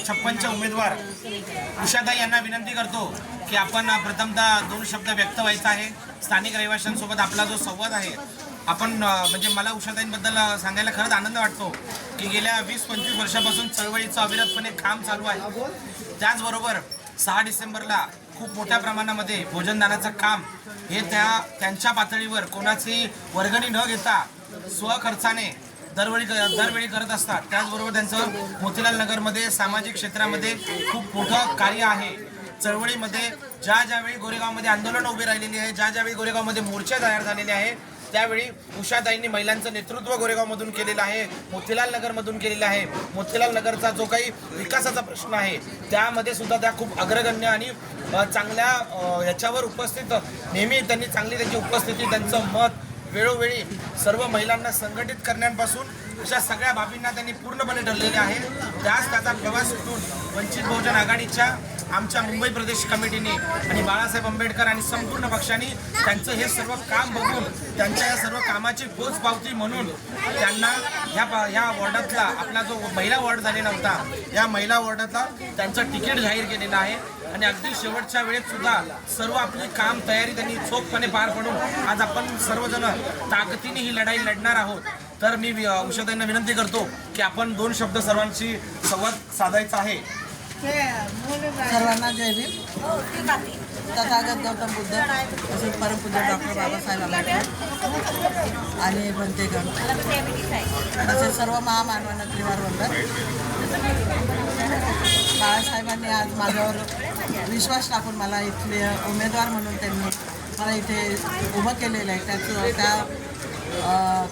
56 उमेदवार उषाताई यांना विनंती करतो की आपण प्रथमतः 2 शब्द व्यक्त व्हायचा आहे। स्थानिक रहिवाशांसोबत आपला जो संवाद आहे, आपण म्हणजे मला उषाताईंबद्दल सांगायला खरंच आनंद वाटतो की गेल्या 20-25 वर्षापासून चळवळीचं अविरतपणे काम चालू आहे। त्याचबरोबर 6 डिसेंबरला खूप मोठ्या प्रमाणामध्ये भोजनदानाचं काम हे त्यांच्या पातळीवर कोणाची वर्गणी न घेता स्वखर्चाने दरवेळी करत असतात। त्याचबरोबर त्यांचं मोतीलाल नगरमध्ये सामाजिक क्षेत्रामध्ये खूप मोठं कार्य आहे। चळवळीमध्ये ज्यावेळी गोरेगावमध्ये आंदोलन उभे राहिलेली आहे, ज्यावेळी गोरेगावमध्ये मोर्चे तयार झालेले आहे, त्यावेळी उषाताईंनी महिलांचं नेतृत्व गोरेगावमधून केलेलं आहे, मोतीलाल नगरमधून केलेलं आहे। मोतीलाल नगरचा जो काही विकासाचा प्रश्न आहे त्यामध्ये सुद्धा त्या खूप अग्रगण्य आणि चांगल्या ह्याच्यावर उपस्थित, नेहमी त्यांनी चांगली त्यांची उपस्थिती, त्यांचं मत वेळोवेळी सर्व महिलांना संघटित करण्यापासून अशा सगळ्या बाबींना त्यांनी पूर्णपणे ठरलेले आहे। त्याचा प्रवास करून वंचित बहुजन आघाडीच्या आमच्या मुंबई प्रदेश कमिटीने आणि बाळासाहेब आंबेडकर आणि संपूर्ण पक्षांनी त्यांचं हे सर्व काम बघून त्यांच्या या सर्व कामाची पोचपावती म्हणून त्यांना ह्या वॉर्डातला आपला जो महिला वॉर्ड झालेला होता, या महिला वॉर्डातला त्यांचं तिकीट जाहीर केलेलं आहे। आणि अगदी शेवटच्या वेळेत सुद्धा सर्व आपली काम तयारी त्यांनी चोखपणे पार पडून आज आपण सर्वजण ताकदीने ही लढाई लढणार आहोत। तर मी उषाताईंना विनंती करतो की आपण 2 शब्द सर्वांशी संवाद साधायचा आहे। सर्वांना जय भीम। तथागत गौतम बुद्ध, तसेच परमपूज्य डॉक्टर बाबासाहेब आंबेडकर आणि बनतेगण, तसेच सर्व महामानवांना त्रिवार वंदन। बाळासाहेबांनी आज माझ्यावर विश्वास टाकून मला इथले उमेदवार म्हणून त्यांनी मला इथे उभं केलेलं आहे।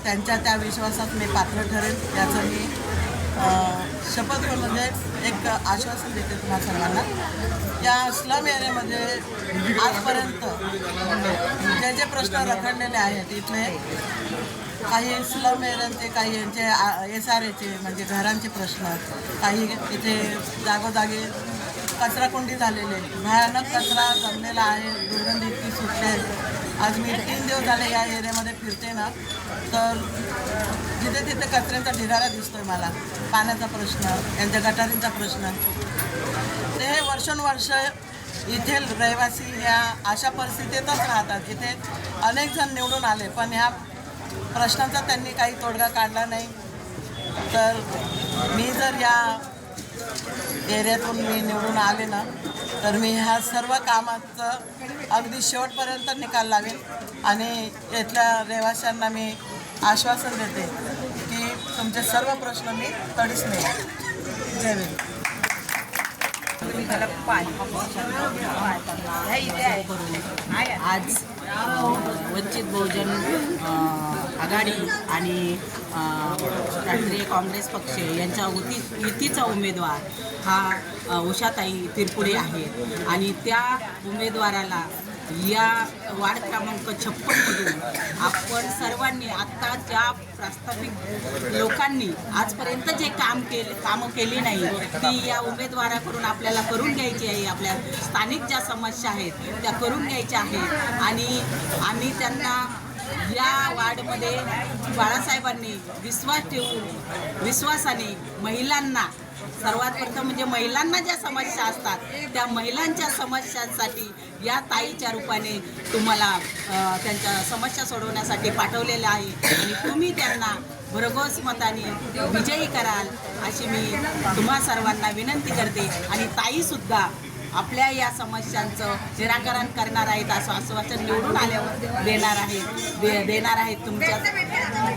त्यांच्या त्या विश्वासात मी पात्र ठरेन याचं मी शपथ म्हणजे एक आश्वासन देते तुम्हा सर्वांना। या स्लम एरियामध्ये आजपर्यंत जे प्रश्न रखडलेले आहेत, इथले काही स्लम एरियांचे, काही यांचे SRAचे म्हणजे घरांचे प्रश्न, काही इथे जागोजागी कचराकुंडी झालेले, भयानक कचरा जमलेला आहे, दुर्गंधी इतकी सुटते। आज मी 3 दिवस झाले या एरियामध्ये फिरते ना, तर जिथे तिथे कचऱ्यांचा ढिगारा दिसतोय मला। पाण्याचा प्रश्न, यांच्या गटारींचा प्रश्न, ते वर्षानुवर्ष इथे रहिवासी ह्या अशा परिस्थितीतच राहतात। इथे अनेक जण निवडून आले, पण ह्या प्रश्नांचा त्यांनी काही तोडगा काढला नाही। तर मी जर या एरियातून मी निवडून आले ना, तर मी ह्या सर्व कामाचं अगदी शेवटपर्यंत निकाल लावेन आणि इथल्या रहिवाशांना मी आश्वासन देते की तुमचे सर्व प्रश्न मी तडीस नेईन। जय भीम। आज वंचित बहुजन आघाडी आणि राष्ट्रीय काँग्रेस पक्ष यांच्या युतीचा उमेदवार हा उषाताई तिरपुडे आहे आणि त्या उमेदवाराला या वार्ड क्रमांक 56 मधून आपण सर्वांनी, आत्ता ज्या प्रस्थापित लोकांनी आजपर्यंत जे कामं केली नाही ती या उमेदवाराकडून आपल्याला करून घ्यायची आहे। आपल्या स्थानिक ज्या समस्या आहेत त्या करून घ्यायच्या आहेत आणि आम्ही त्यांना या वार्डमध्ये बाळासाहेबांनी विश्वास ठेवून विश्वासाने महिलांना, सर्वात प्रथम म्हणजे महिलांना ज्या समस्या असतात त्या महिलांच्या समस्यांसाठी या ताईच्या रूपाने तुम्हाला त्यांच्या समस्या सोडवण्यासाठी पाठवलेलं आहे आणि तुम्ही त्यांना भरघोस मताने विजयी कराल अशी मी तुम्हा सर्वांना विनंती करते। आणि ताईसुद्धा आपल्या या समस्यांचं निराकरण करणार आहेत असं आश्वासन निवडून आल्यावर देणार आहेत तुमच्या,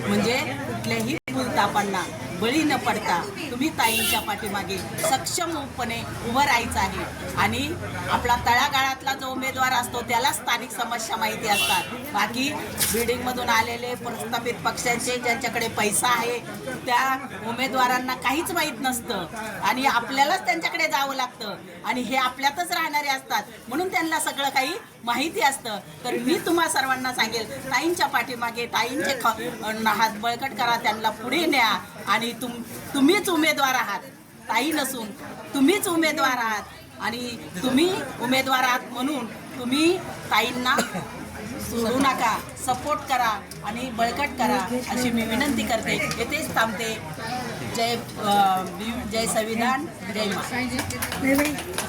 म्हणजे कुठल्याही भूलथापांना बळी न पडता तुम्ही ताईंच्या पाठीमागे सक्षमपणे उभं राहायचं आहे। आणि आपला तळागाळातला जो उमेदवार असतो त्याला स्थानिक समस्या माहिती असतात, बाकी बिल्डिंगमधून आलेले प्रस्थापित पक्षांचे ज्यांच्याकडे पैसा आहे त्या उमेदवारांना काहीच माहीत नसतं आणि आपल्यालाच त्यांच्याकडे जावं लागतं आणि हे आपल्यातच राहणारे असतात म्हणून त्यांना सगळं काही माहिती असतं। तर मी तुम्हा सर्वांना सांगेल, ताईंच्या पाठीमागे ताईंचे हात बळकट करा, त्यांना पुढे न्या आणि तुम्हीच उमेदवार आहात, ताई नसून तुम्हीच उमेदवार आहात आणि तुम्ही उमेदवार आहात म्हणून तुम्ही ताईंना सोडू नका, सपोर्ट करा आणि बळकट करा अशी मी विनंती करते। येथेच थांबते। जय संविधान, जय मा.